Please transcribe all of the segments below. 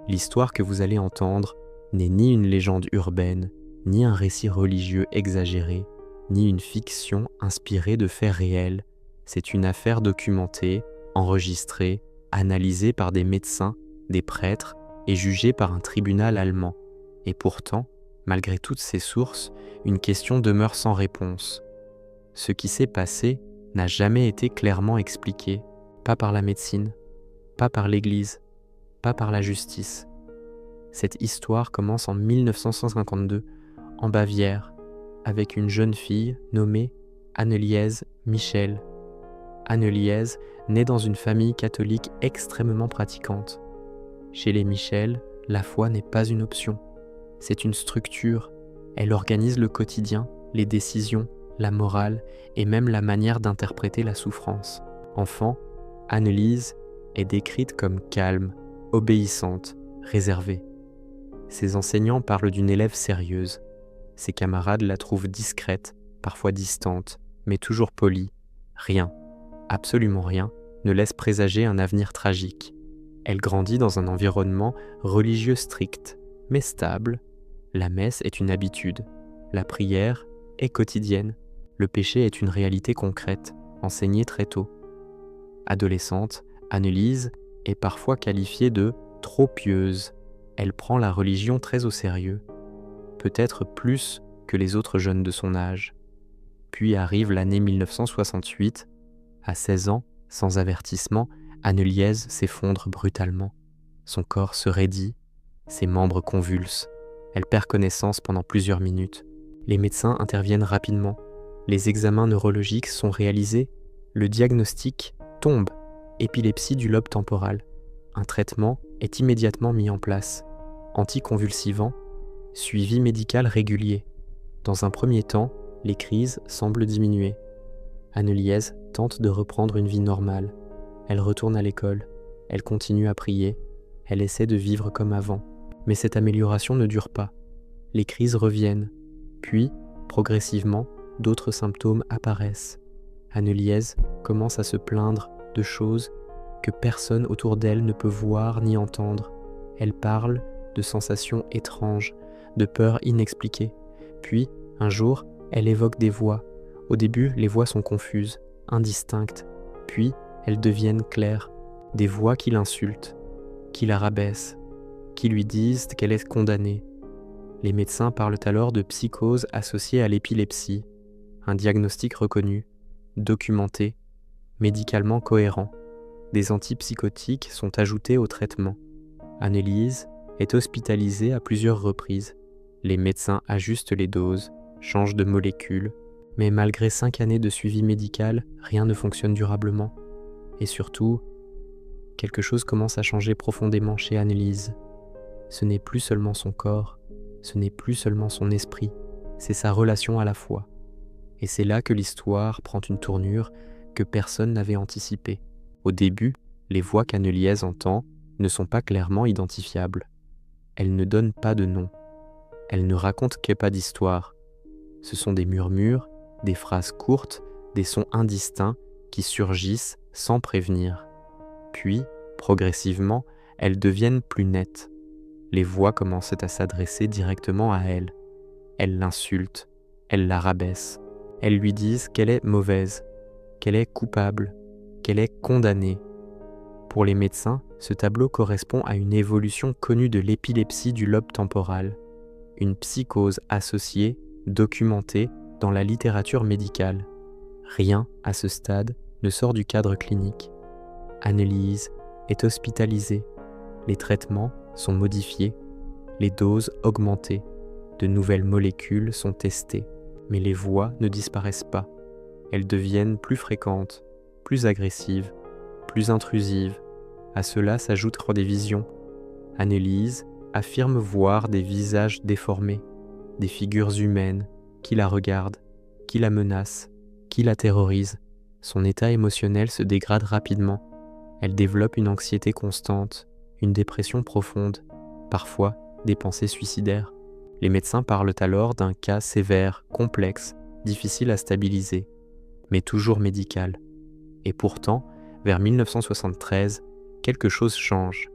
L'histoire que vous allez entendre n'est ni une légende urbaine, ni un récit religieux exagéré, ni une fiction inspirée de faits réels. C'est une affaire documentée, enregistrée, analysée par des médecins, des prêtres et jugée par un tribunal allemand. Et pourtant, malgré toutes ces sources, une question demeure sans réponse. Ce qui s'est passé n'a jamais été clairement expliqué, pas par la médecine, pas par l'Église, pas par la justice. Cette histoire commence en 1952, en Bavière, avec une jeune fille nommée Anneliese Michel. Anneliese naît dans une famille catholique extrêmement pratiquante. Chez les Michel, la foi n'est pas une option, c'est une structure. Elle organise le quotidien, les décisions, la morale et même la manière d'interpréter la souffrance. Enfant, Anneliese est décrite comme calme, obéissante, réservée. Ses enseignants parlent d'une élève sérieuse. Ses camarades la trouvent discrète, parfois distante, mais toujours polie. Rien, absolument rien, ne laisse présager un avenir tragique. Elle grandit dans un environnement religieux strict, mais stable. La messe est une habitude. La prière est quotidienne. Le péché est une réalité concrète, enseignée très tôt. Adolescente, Anneliese est parfois qualifiée de « trop pieuse ». Elle prend la religion très au sérieux, peut-être plus que les autres jeunes de son âge. Puis arrive l'année 1968. À 16 ans, sans avertissement, Anneliese s'effondre brutalement. Son corps se raidit, ses membres convulsent. Elle perd connaissance pendant plusieurs minutes. Les médecins interviennent rapidement. Les examens neurologiques sont réalisés. Le diagnostic tombe, épilepsie du lobe temporal. Un traitement est immédiatement mis en place. Anticonvulsivants, suivi médical régulier. Dans un premier temps, les crises semblent diminuer. Anneliese tente de reprendre une vie normale. Elle retourne à l'école, elle continue à prier, elle essaie de vivre comme avant. Mais cette amélioration ne dure pas. Les crises reviennent, puis, progressivement, d'autres symptômes apparaissent. Anneliese commence à se plaindre de choses que personne autour d'elle ne peut voir ni entendre. Elle parle de sensations étranges, de peurs inexpliquées. Puis, un jour, elle évoque des voix. Au début, les voix sont confuses, indistinctes. Puis, elles deviennent claires. Des voix qui l'insultent, qui la rabaissent, qui lui disent qu'elle est condamnée. Les médecins parlent alors de psychose associée à l'épilepsie, un diagnostic reconnu, documenté, médicalement cohérent. Des antipsychotiques sont ajoutés au traitement. Anneliese est hospitalisée à plusieurs reprises. Les médecins ajustent les doses, changent de molécules, mais malgré 5 années de suivi médical, rien ne fonctionne durablement. Et surtout, quelque chose commence à changer profondément chez Anneliese. Ce n'est plus seulement son corps, ce n'est plus seulement son esprit, c'est sa relation à la foi. Et c'est là que l'histoire prend une tournure que personne n'avait anticipée. Au début, les voix qu'Anneliese entend ne sont pas clairement identifiables. Elles ne donnent pas de nom. Elles ne racontent pas d'histoire. Ce sont des murmures, des phrases courtes, des sons indistincts qui surgissent sans prévenir. Puis, progressivement, elles deviennent plus nettes. Les voix commencent à s'adresser directement à elle. Elles l'insultent, elles la rabaissent. Elles lui disent qu'elle est mauvaise, qu'elle est coupable, qu'elle est condamnée. Pour les médecins, ce tableau correspond à une évolution connue de l'épilepsie du lobe temporal, une psychose associée, documentée dans la littérature médicale. Rien, à ce stade, ne sort du cadre clinique. Anneliese est hospitalisée. Les traitements sont modifiés, les doses augmentées, de nouvelles molécules sont testées, mais les voix ne disparaissent pas. Elles deviennent plus fréquentes, plus agressives, plus intrusives. À cela s'ajoutent des visions. Anneliese affirme voir des visages déformés, des figures humaines qui la regardent, qui la menacent, qui la terrorisent. Son état émotionnel se dégrade rapidement. Elle développe une anxiété constante, une dépression profonde, parfois des pensées suicidaires. Les médecins parlent alors d'un cas sévère, complexe, difficile à stabiliser, mais toujours médical. Et pourtant, vers 1973, quelque chose change.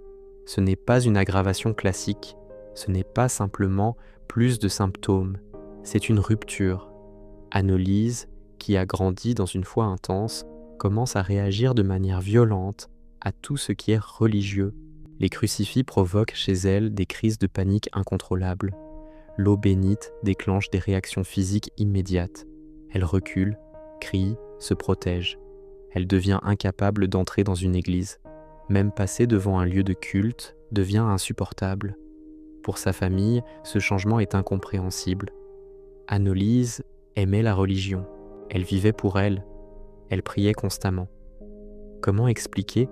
Ce n'est pas une aggravation classique, ce n'est pas simplement plus de symptômes, c'est une rupture. Annelise, qui a grandi dans une foi intense, commence à réagir de manière violente à tout ce qui est religieux. Les crucifix provoquent chez elle des crises de panique incontrôlables. L'eau bénite déclenche des réactions physiques immédiates. Elle recule, crie, se protège. Elle devient incapable d'entrer dans une église. Même passer devant un lieu de culte devient insupportable. Pour sa famille, ce changement est incompréhensible. Annelise aimait la religion. Elle vivait pour elle. Elle priait constamment. Comment expliquer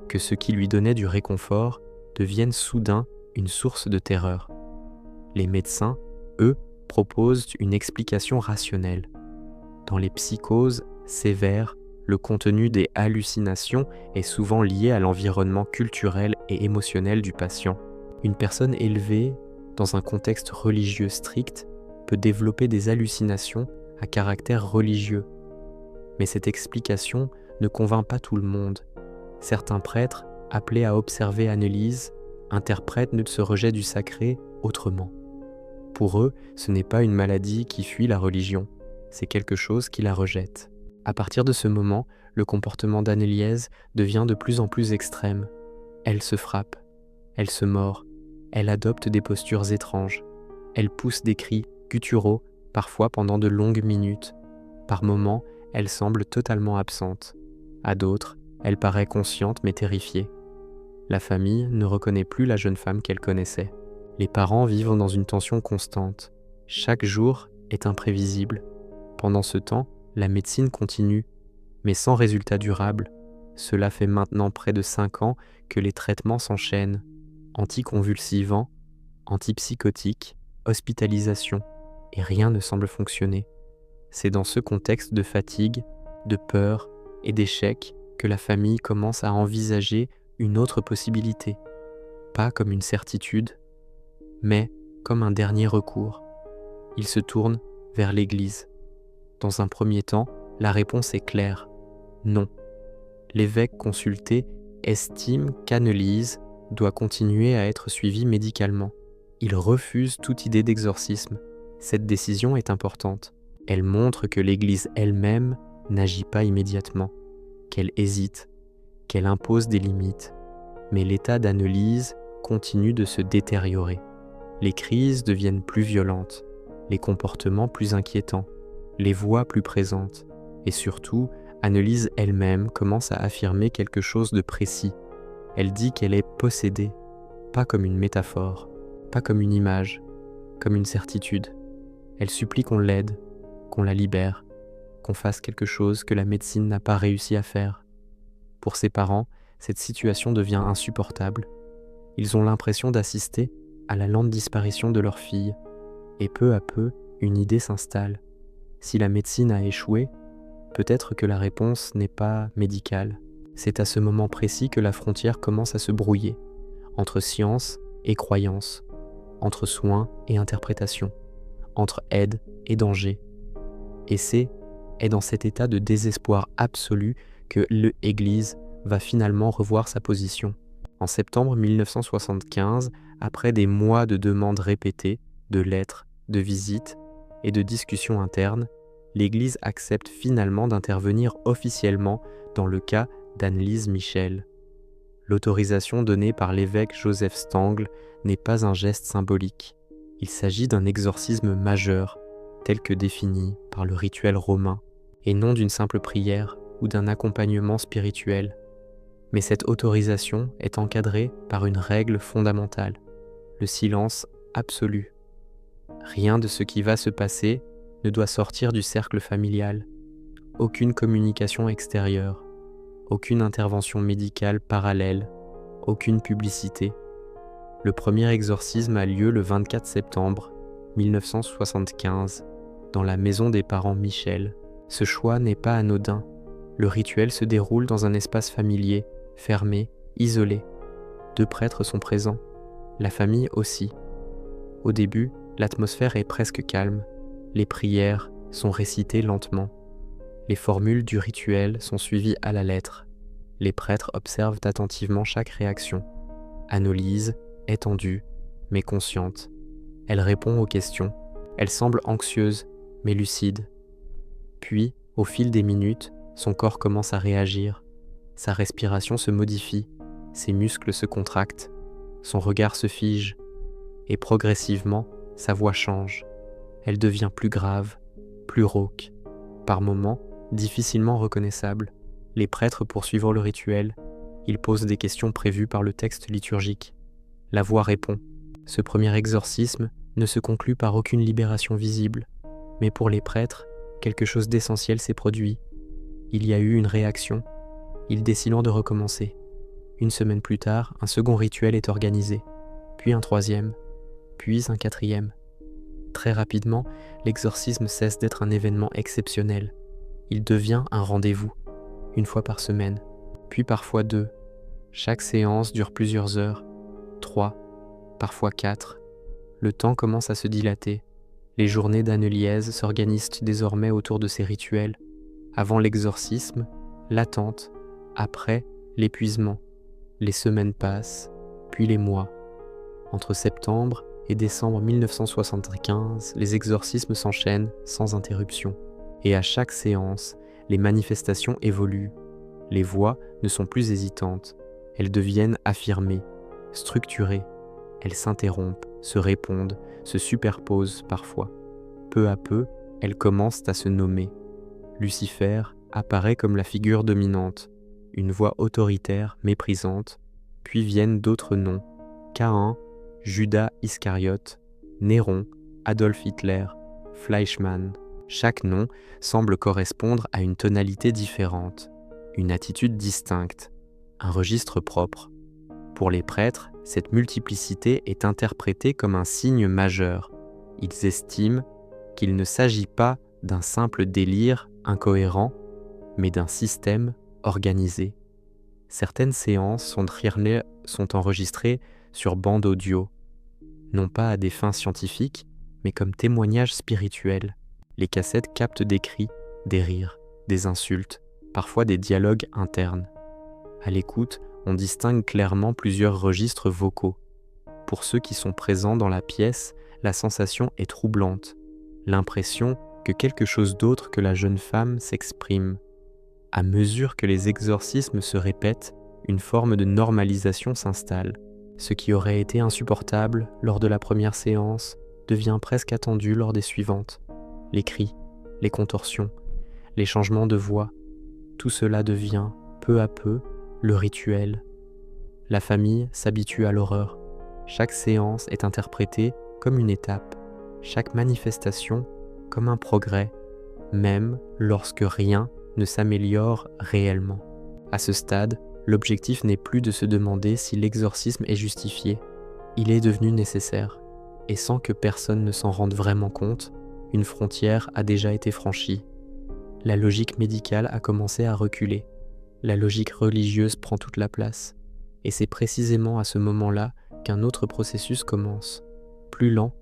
que ce qui lui donnait du réconfort devienne soudain une source de terreur? Les médecins, eux, proposent une explication rationnelle. Dans les psychoses sévères, le contenu des hallucinations est souvent lié à l'environnement culturel et émotionnel du patient. Une personne élevée dans un contexte religieux strict peut développer des hallucinations à caractère religieux. Mais cette explication ne convainc pas tout le monde. Certains prêtres, appelés à observer Annelise, interprètent ce rejet du sacré autrement. Pour eux, ce n'est pas une maladie qui fuit la religion, c'est quelque chose qui la rejette. À partir de ce moment, le comportement d'Annelise devient de plus en plus extrême. Elle se frappe, elle se mord, elle adopte des postures étranges, elle pousse des cris gutturaux, parfois pendant de longues minutes. Par moments, elle semble totalement absente. À d'autres, elle paraît consciente mais terrifiée. La famille ne reconnaît plus la jeune femme qu'elle connaissait. Les parents vivent dans une tension constante. Chaque jour est imprévisible. Pendant ce temps, la médecine continue, mais sans résultat durable. Cela fait maintenant près de 5 ans que les traitements s'enchaînent. Anticonvulsivants, antipsychotiques, hospitalisation, et rien ne semble fonctionner. C'est dans ce contexte de fatigue, de peur et d'échec que la famille commence à envisager une autre possibilité. Pas comme une certitude, mais comme un dernier recours. Ils se tournent vers l'Église. Dans un premier temps, la réponse est claire. Non. L'évêque consulté estime qu'Annelise doit continuer à être suivie médicalement. Il refuse toute idée d'exorcisme. Cette décision est importante. Elle montre que l'Église elle-même n'agit pas immédiatement, qu'elle hésite, qu'elle impose des limites. Mais l'état d'Annelise continue de se détériorer. Les crises deviennent plus violentes, les comportements plus inquiétants, les voix plus présentes, et surtout, Annelise elle-même commence à affirmer quelque chose de précis. Elle dit qu'elle est possédée, pas comme une métaphore, pas comme une image, comme une certitude. Elle supplie qu'on l'aide, qu'on la libère, qu'on fasse quelque chose que la médecine n'a pas réussi à faire. Pour ses parents, cette situation devient insupportable. Ils ont l'impression d'assister à la lente disparition de leur fille, et peu à peu, une idée s'installe. Si la médecine a échoué, peut-être que la réponse n'est pas médicale. C'est à ce moment précis que la frontière commence à se brouiller, entre science et croyance, entre soins et interprétation, entre aide et danger. Et est dans cet état de désespoir absolu que l'Église va finalement revoir sa position. En septembre 1975, après des mois de demandes répétées, de lettres, de visites et de discussions internes, l'Église accepte finalement d'intervenir officiellement dans le cas d'Annelise Michel. L'autorisation donnée par l'évêque Joseph Stangl n'est pas un geste symbolique. Il s'agit d'un exorcisme majeur, tel que défini par le rituel romain, et non d'une simple prière ou d'un accompagnement spirituel. Mais cette autorisation est encadrée par une règle fondamentale, le silence absolu. Rien de ce qui va se passer ne doit sortir du cercle familial. Aucune communication extérieure, aucune intervention médicale parallèle, aucune publicité. Le premier exorcisme a lieu le 24 septembre 1975 dans la maison des parents Michel. Ce choix n'est pas anodin. Le rituel se déroule dans un espace familier, fermé, isolé. 2 prêtres sont présents, la famille aussi. Au début, l'atmosphère est presque calme. Les prières sont récitées lentement. Les formules du rituel sont suivies à la lettre. Les prêtres observent attentivement chaque réaction. Annelise est tendue, mais consciente. Elle répond aux questions. Elle semble anxieuse, mais lucide. Puis, au fil des minutes, son corps commence à réagir. Sa respiration se modifie, ses muscles se contractent, son regard se fige, et progressivement, sa voix change. Elle devient plus grave, plus rauque, par moments difficilement reconnaissable. Les prêtres poursuivent le rituel. Ils posent des questions prévues par le texte liturgique. La voix répond. Ce premier exorcisme ne se conclut par aucune libération visible, mais pour les prêtres, quelque chose d'essentiel s'est produit. Il y a eu une réaction. Ils décident de recommencer. Une semaine plus tard, un second rituel est organisé, puis un troisième, puis un quatrième. Très rapidement, l'exorcisme cesse d'être un événement exceptionnel. Il devient un rendez-vous, une fois par semaine, puis parfois 2. Chaque séance dure plusieurs heures, 3, parfois 4. Le temps commence à se dilater. Les journées d'Anneliese s'organisent désormais autour de ces rituels. Avant l'exorcisme, l'attente, après, l'épuisement. Les semaines passent, puis les mois. Entre septembre et décembre 1975, les exorcismes s'enchaînent sans interruption. Et à chaque séance, les manifestations évoluent. Les voix ne sont plus hésitantes. Elles deviennent affirmées, structurées. Elles s'interrompent, se répondent, se superposent parfois. Peu à peu, elles commencent à se nommer. Lucifer apparaît comme la figure dominante, une voix autoritaire, méprisante, puis viennent d'autres noms, Caïn, Judas Iscariote, Néron, Adolf Hitler, Fleischmann. Chaque nom semble correspondre à une tonalité différente, une attitude distincte, un registre propre. Pour les prêtres, cette multiplicité est interprétée comme un signe majeur. Ils estiment qu'il ne s'agit pas d'un simple délire incohérent, mais d'un système organisé. Certaines séances sont enregistrées sur bande audio, non pas à des fins scientifiques, mais comme témoignages spirituels. Les cassettes captent des cris, des rires, des insultes, parfois des dialogues internes. À l'écoute, on distingue clairement plusieurs registres vocaux. Pour ceux qui sont présents dans la pièce, la sensation est troublante, l'impression que quelque chose d'autre que la jeune femme s'exprime. À mesure que les exorcismes se répètent, une forme de normalisation s'installe. Ce qui aurait été insupportable lors de la première séance devient presque attendu lors des suivantes. Les cris, les contorsions, les changements de voix, tout cela devient, peu à peu, le rituel. La famille s'habitue à l'horreur. Chaque séance est interprétée comme une étape, chaque manifestation comme un progrès, même lorsque rien ne s'améliore réellement. À ce stade, l'objectif n'est plus de se demander si l'exorcisme est justifié. Il est devenu nécessaire, et sans que personne ne s'en rende vraiment compte, une frontière a déjà été franchie. La logique médicale a commencé à reculer. La logique religieuse prend toute la place. Et c'est précisément à ce moment-là qu'un autre processus commence. Plus lent,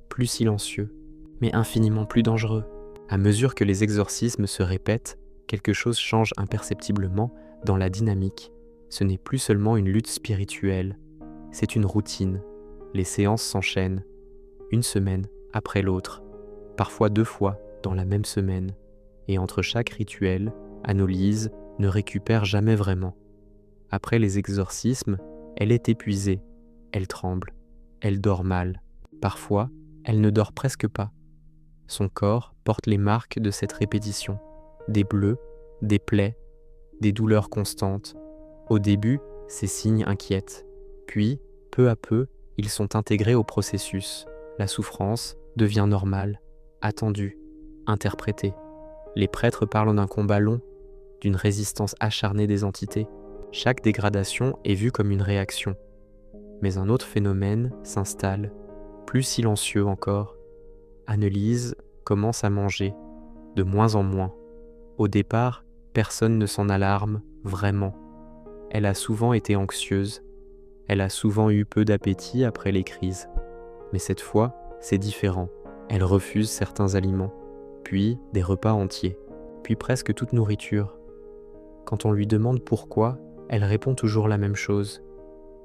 plus silencieux, mais infiniment plus dangereux. À mesure que les exorcismes se répètent, quelque chose change imperceptiblement dans la dynamique. Ce n'est plus seulement une lutte spirituelle, c'est une routine. Les séances s'enchaînent, une semaine après l'autre, parfois 2 fois dans la même semaine. Et entre chaque rituel, Annelise ne récupère jamais vraiment. Après les exorcismes, elle est épuisée, elle tremble, elle dort mal. Parfois, elle ne dort presque pas. Son corps porte les marques de cette répétition. Des bleus, des plaies, des douleurs constantes. Au début, ces signes inquiètent. Puis, peu à peu, ils sont intégrés au processus. La souffrance devient normale, attendue, interprétée. Les prêtres parlent d'un combat long, d'une résistance acharnée des entités. Chaque dégradation est vue comme une réaction. Mais un autre phénomène s'installe, plus silencieux encore. Annelise commence à manger, de moins en moins. Au départ, personne ne s'en alarme vraiment. Elle a souvent été anxieuse. Elle a souvent eu peu d'appétit après les crises. Mais cette fois, c'est différent. Elle refuse certains aliments, puis des repas entiers, puis presque toute nourriture. Quand on lui demande pourquoi, elle répond toujours la même chose.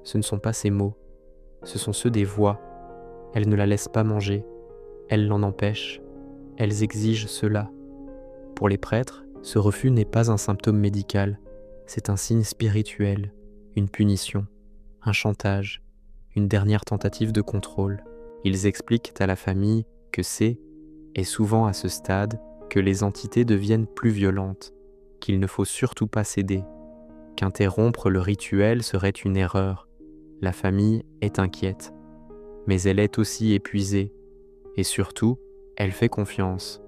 Ce ne sont pas ses mots, ce sont ceux des voix. Elles ne la laissent pas manger, elles l'en empêchent, elles exigent cela. Pour les prêtres, ce refus n'est pas un symptôme médical, c'est un signe spirituel, une punition, un chantage, une dernière tentative de contrôle. Ils expliquent à la famille que c'est, et souvent à ce stade, que les entités deviennent plus violentes, qu'il ne faut surtout pas céder, qu'interrompre le rituel serait une erreur. La famille est inquiète, mais elle est aussi épuisée, et surtout, elle fait confiance.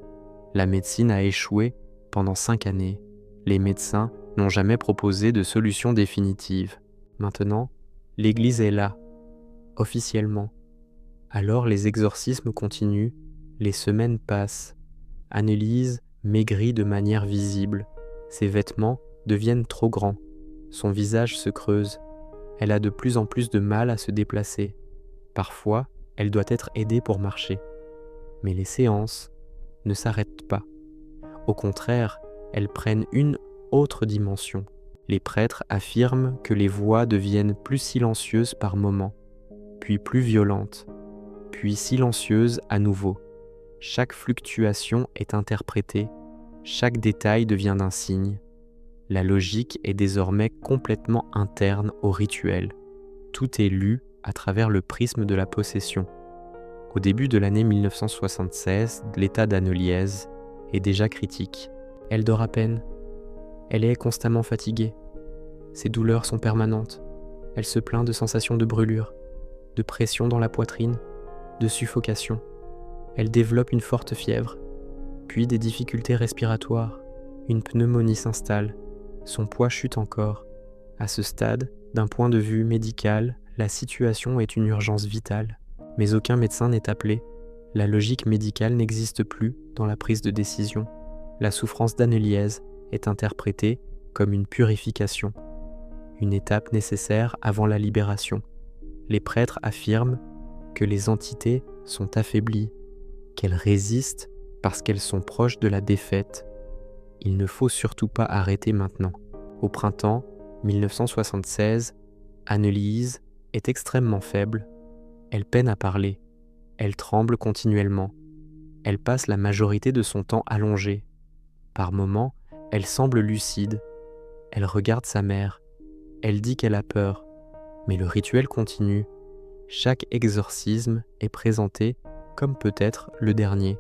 La médecine a échoué pendant 5 années. Les médecins n'ont jamais proposé de solution définitive. Maintenant, l'Église est là, officiellement. Alors les exorcismes continuent, les semaines passent. Annelise maigrit de manière visible. Ses vêtements deviennent trop grands. Son visage se creuse. Elle a de plus en plus de mal à se déplacer. Parfois, elle doit être aidée pour marcher. Mais les séances ne s'arrêtent pas. Au contraire, elles prennent une autre dimension. Les prêtres affirment que les voix deviennent plus silencieuses par moments, puis plus violentes, puis silencieuses à nouveau. Chaque fluctuation est interprétée, chaque détail devient un signe. La logique est désormais complètement interne au rituel. Tout est lu à travers le prisme de la possession. Au début de l'année 1976, l'état d'Anneliese est déjà critique. Elle dort à peine. Elle est constamment fatiguée. Ses douleurs sont permanentes. Elle se plaint de sensations de brûlure, de pression dans la poitrine, de suffocation. Elle développe une forte fièvre, puis des difficultés respiratoires. Une pneumonie s'installe. Son poids chute encore. À ce stade, d'un point de vue médical, la situation est une urgence vitale. Mais aucun médecin n'est appelé. La logique médicale n'existe plus dans la prise de décision. La souffrance d'Anneliese est interprétée comme une purification, une étape nécessaire avant la libération. Les prêtres affirment que les entités sont affaiblies, qu'elles résistent parce qu'elles sont proches de la défaite. Il ne faut surtout pas arrêter maintenant. Au printemps 1976, Anneliese est extrêmement faible. Elle peine à parler. Elle tremble continuellement. Elle passe la majorité de son temps allongée. Par moments, elle semble lucide. Elle regarde sa mère. Elle dit qu'elle a peur. Mais le rituel continue. Chaque exorcisme est présenté comme peut-être le dernier.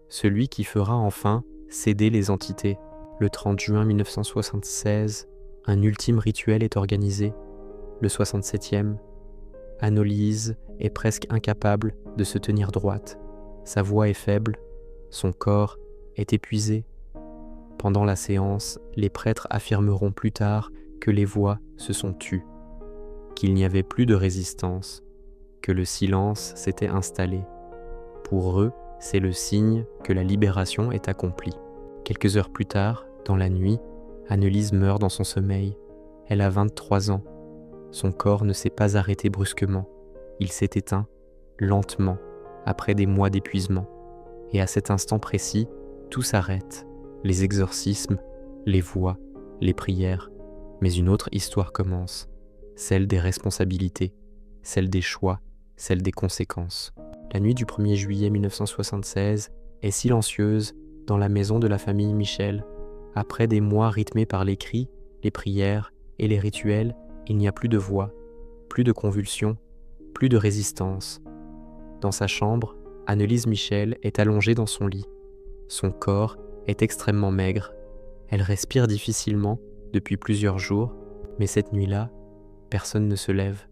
Celui qui fera enfin céder les entités. Le 30 juin 1976, un ultime rituel est organisé. Le 67e. Anneliese est presque incapable de se tenir droite. Sa voix est faible, son corps est épuisé. Pendant la séance, les prêtres affirmeront plus tard que les voix se sont tues, qu'il n'y avait plus de résistance, que le silence s'était installé. Pour eux, c'est le signe que la libération est accomplie. Quelques heures plus tard, dans la nuit, Anneliese meurt dans son sommeil. Elle a 23 ans. Son corps ne s'est pas arrêté brusquement. Il s'est éteint, lentement, après des mois d'épuisement. Et à cet instant précis, tout s'arrête. Les exorcismes, les voix, les prières. Mais une autre histoire commence. Celle des responsabilités, celle des choix, celle des conséquences. La nuit du 1er juillet 1976 est silencieuse dans la maison de la famille Michel. Après des mois rythmés par les cris, les prières et les rituels, il n'y a plus de voix, plus de convulsions, plus de résistance. Dans sa chambre, Anneliese Michel est allongée dans son lit. Son corps est extrêmement maigre. Elle respire difficilement depuis plusieurs jours, mais cette nuit-là, personne ne se lève.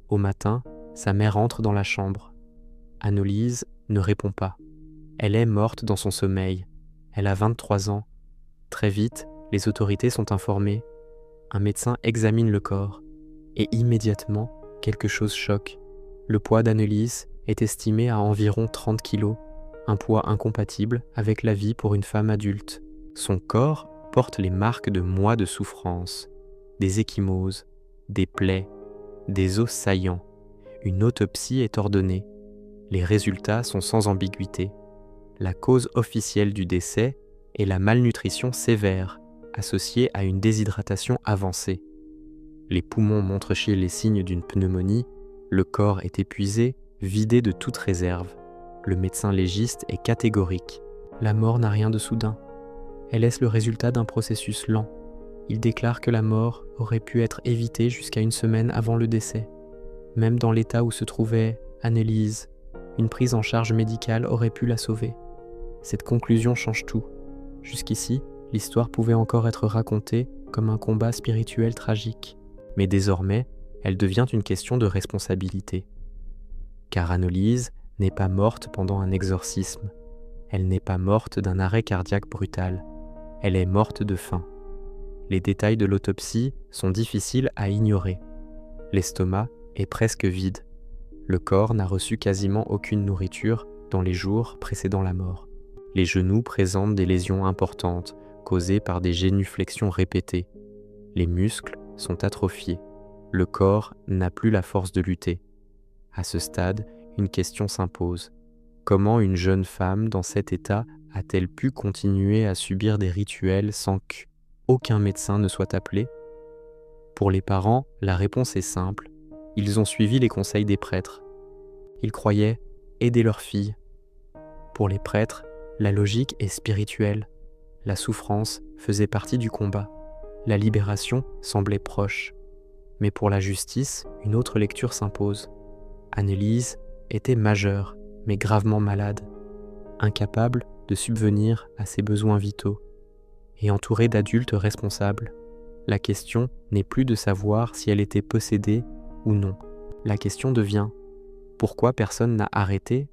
Au matin, sa mère entre dans la chambre. Anneliese ne répond pas. Elle est morte dans son sommeil. Elle a 23 ans. Très vite, les autorités sont informées. Un médecin examine le corps. Et immédiatement, quelque chose choque. Le poids d'Anneliese est estimé à environ 30 kilos, un poids incompatible avec la vie pour une femme adulte. Son corps porte les marques de mois de souffrance, des ecchymoses, des plaies, des os saillants. Une autopsie est ordonnée. Les résultats sont sans ambiguïté. La cause officielle du décès est la malnutrition sévère, associée à une déshydratation avancée. Les poumons montrent chez les signes d'une pneumonie, le corps est épuisé, vidé de toute réserve. Le médecin légiste est catégorique. La mort n'a rien de soudain. Elle est le résultat d'un processus lent. Il déclare que la mort aurait pu être évitée jusqu'à une semaine avant le décès. Même dans l'état où se trouvait Anneliese, une prise en charge médicale aurait pu la sauver. Cette conclusion change tout. Jusqu'ici, l'histoire pouvait encore être racontée comme un combat spirituel tragique. Mais désormais, elle devient une question de responsabilité. Car Anneliese n'est pas morte pendant un exorcisme. Elle n'est pas morte d'un arrêt cardiaque brutal. Elle est morte de faim. Les détails de l'autopsie sont difficiles à ignorer. L'estomac est presque vide. Le corps n'a reçu quasiment aucune nourriture dans les jours précédant la mort. Les genoux présentent des lésions importantes, causées par des génuflexions répétées. Les muscles sont atrophiés. Le corps n'a plus la force de lutter. À ce stade, une question s'impose. Comment une jeune femme dans cet état a-t-elle pu continuer à subir des rituels sans qu'aucun médecin ne soit appelé ? Pour les parents, la réponse est simple. Ils ont suivi les conseils des prêtres. Ils croyaient aider leur fille. Pour les prêtres, la logique est spirituelle. La souffrance faisait partie du combat. La libération semblait proche. Mais pour la justice, une autre lecture s'impose. Anneliese était majeure, mais gravement malade, incapable de subvenir à ses besoins vitaux, et entourée d'adultes responsables. La question n'est plus de savoir si elle était possédée ou non. La question devient « Pourquoi personne n'a arrêté ?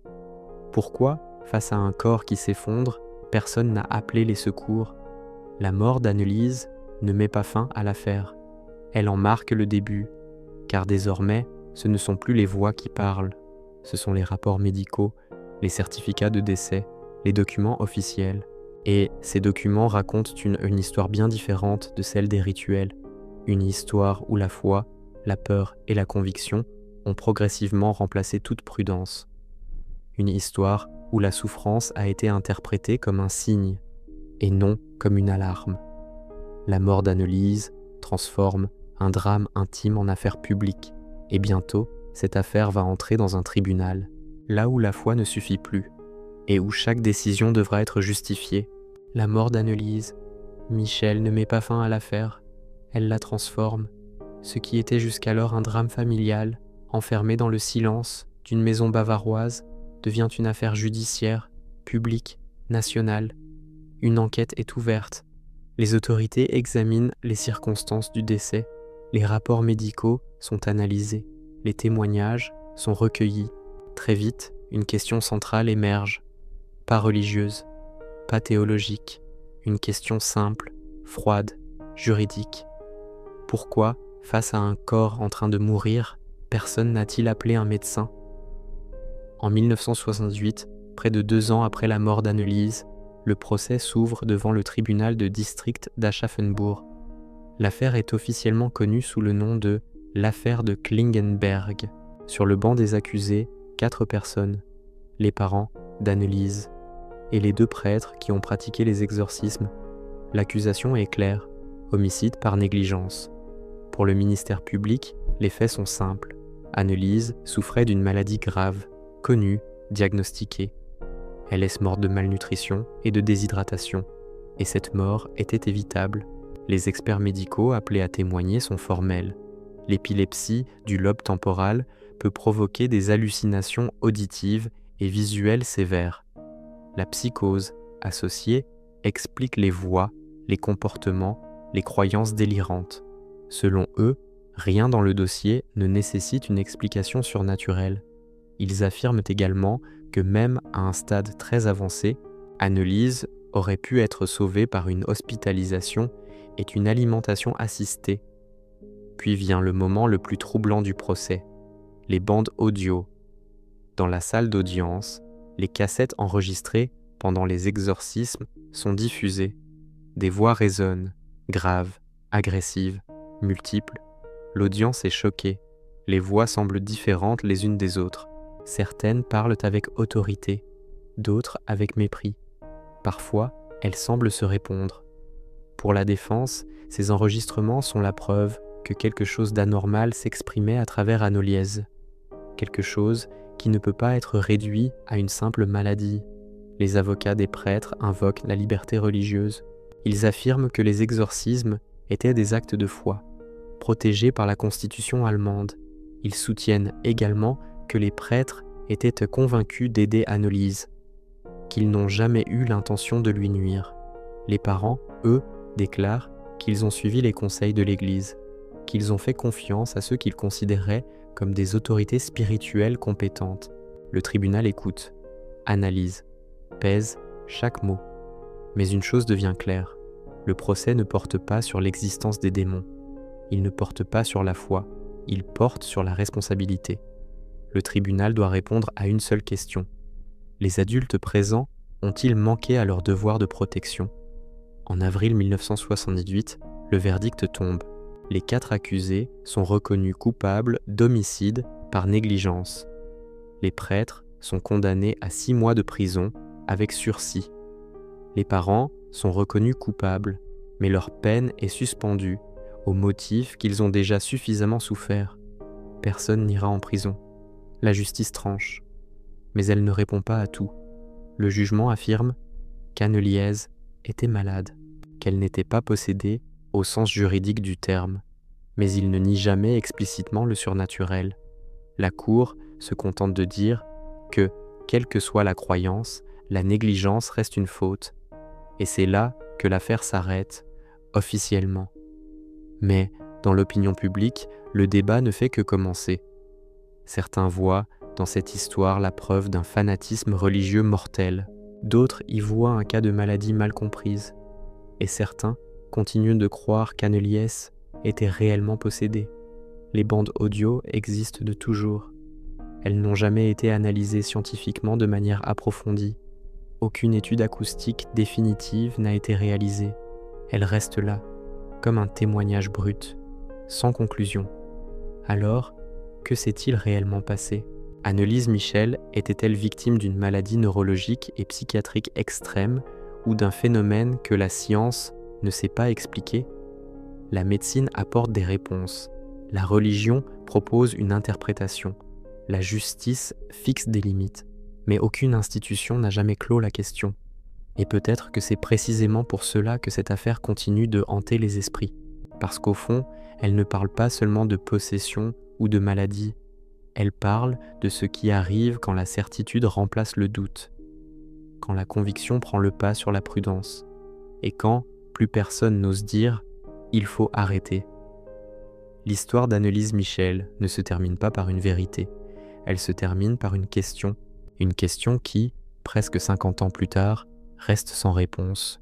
Pourquoi, face à un corps qui s'effondre, personne n'a appelé les secours ?» La mort d'Anneliese ne met pas fin à l'affaire. Elle en marque le début, car désormais, ce ne sont plus les voix qui parlent. Ce sont les rapports médicaux, les certificats de décès, les documents officiels. Et ces documents racontent une histoire bien différente de celle des rituels. Une histoire où la foi, la peur et la conviction ont progressivement remplacé toute prudence. Une histoire où la souffrance a été interprétée comme un signe et non comme une alarme. La mort d'Anneliese transforme un drame intime en affaire publique. Et bientôt, cette affaire va entrer dans un tribunal, là où la foi ne suffit plus, et où chaque décision devra être justifiée. La mort d'Anneliese, Michel ne met pas fin à l'affaire, elle la transforme. Ce qui était jusqu'alors un drame familial, enfermé dans le silence d'une maison bavaroise, devient une affaire judiciaire, publique, nationale. Une enquête est ouverte. Les autorités examinent les circonstances du décès. Les rapports médicaux sont analysés. Les témoignages sont recueillis. Très vite, une question centrale émerge. Pas religieuse, pas théologique. Une question simple, froide, juridique. Pourquoi, face à un corps en train de mourir, personne n'a-t-il appelé un médecin ? En 1968, près de 2 ans après la mort d'Anneliese, le procès s'ouvre devant le tribunal de district d'Aschaffenbourg. L'affaire est officiellement connue sous le nom de l'affaire de Klingenberg. Sur le banc des accusés, 4 personnes, les parents d'Anneliese et les 2 prêtres qui ont pratiqué les exorcismes. L'accusation est claire, homicide par négligence. Pour le ministère public, les faits sont simples. Anneliese souffrait d'une maladie grave, connue, diagnostiquée. Elle est morte de malnutrition et de déshydratation, et cette mort était évitable. Les experts médicaux appelés à témoigner sont formels. L'épilepsie du lobe temporal peut provoquer des hallucinations auditives et visuelles sévères. La psychose associée explique les voix, les comportements, les croyances délirantes. Selon eux, rien dans le dossier ne nécessite une explication surnaturelle. Ils affirment également que même à un stade très avancé, Anneliese aurait pu être sauvée par une hospitalisation et une alimentation assistée. Puis vient le moment le plus troublant du procès, les bandes audio. Dans la salle d'audience, les cassettes enregistrées pendant les exorcismes sont diffusées. Des voix résonnent, graves, agressives, multiples. L'audience est choquée. Les voix semblent différentes les unes des autres. Certaines parlent avec autorité, d'autres avec mépris. Parfois, elles semblent se répondre. Pour la défense, ces enregistrements sont la preuve que quelque chose d'anormal s'exprimait à travers Annoliese, quelque chose qui ne peut pas être réduit à une simple maladie. Les avocats des prêtres invoquent la liberté religieuse. Ils affirment que les exorcismes étaient des actes de foi, protégés par la Constitution allemande. Ils soutiennent également que les prêtres étaient convaincus d'aider Anneliese, qu'ils n'ont jamais eu l'intention de lui nuire. Les parents, eux, déclarent qu'ils ont suivi les conseils de l'Église, qu'ils ont fait confiance à ceux qu'ils considéraient comme des autorités spirituelles compétentes. Le tribunal écoute, analyse, pèse chaque mot. Mais une chose devient claire, le procès ne porte pas sur l'existence des démons. Il ne porte pas sur la foi, il porte sur la responsabilité. Le tribunal doit répondre à une seule question. Les adultes présents ont-ils manqué à leur devoir de protection ? En avril 1978, le verdict tombe. Les 4 accusés sont reconnus coupables d'homicide par négligence. Les prêtres sont condamnés à 6 mois de prison avec sursis. Les parents sont reconnus coupables, mais leur peine est suspendue au motif qu'ils ont déjà suffisamment souffert. Personne n'ira en prison. La justice tranche, mais elle ne répond pas à tout. Le jugement affirme qu'Anneliese était malade, qu'elle n'était pas possédée au sens juridique du terme, mais il ne nie jamais explicitement le surnaturel. La Cour se contente de dire que, quelle que soit la croyance, la négligence reste une faute, et c'est là que l'affaire s'arrête, officiellement. Mais, dans l'opinion publique, le débat ne fait que commencer. Certains voient dans cette histoire la preuve d'un fanatisme religieux mortel. D'autres y voient un cas de maladie mal comprise. Et certains continuent de croire qu'Anneliese était réellement possédée. Les bandes audio existent de toujours. Elles n'ont jamais été analysées scientifiquement de manière approfondie. Aucune étude acoustique définitive n'a été réalisée. Elles restent là, comme un témoignage brut, sans conclusion. Alors, que s'est-il réellement passé ? Anneliese Michel était-elle victime d'une maladie neurologique et psychiatrique extrême ou d'un phénomène que la science ne sait pas expliquer ? La médecine apporte des réponses. La religion propose une interprétation. La justice fixe des limites. Mais aucune institution n'a jamais clos la question. Et peut-être que c'est précisément pour cela que cette affaire continue de hanter les esprits. Parce qu'au fond, elle ne parle pas seulement de possession ou de maladie. Elle parle de ce qui arrive quand la certitude remplace le doute, quand la conviction prend le pas sur la prudence, et quand plus personne n'ose dire « il faut arrêter ». L'histoire d'Anneliese Michel ne se termine pas par une vérité, elle se termine par une question qui, presque 50 ans plus tard, reste sans réponse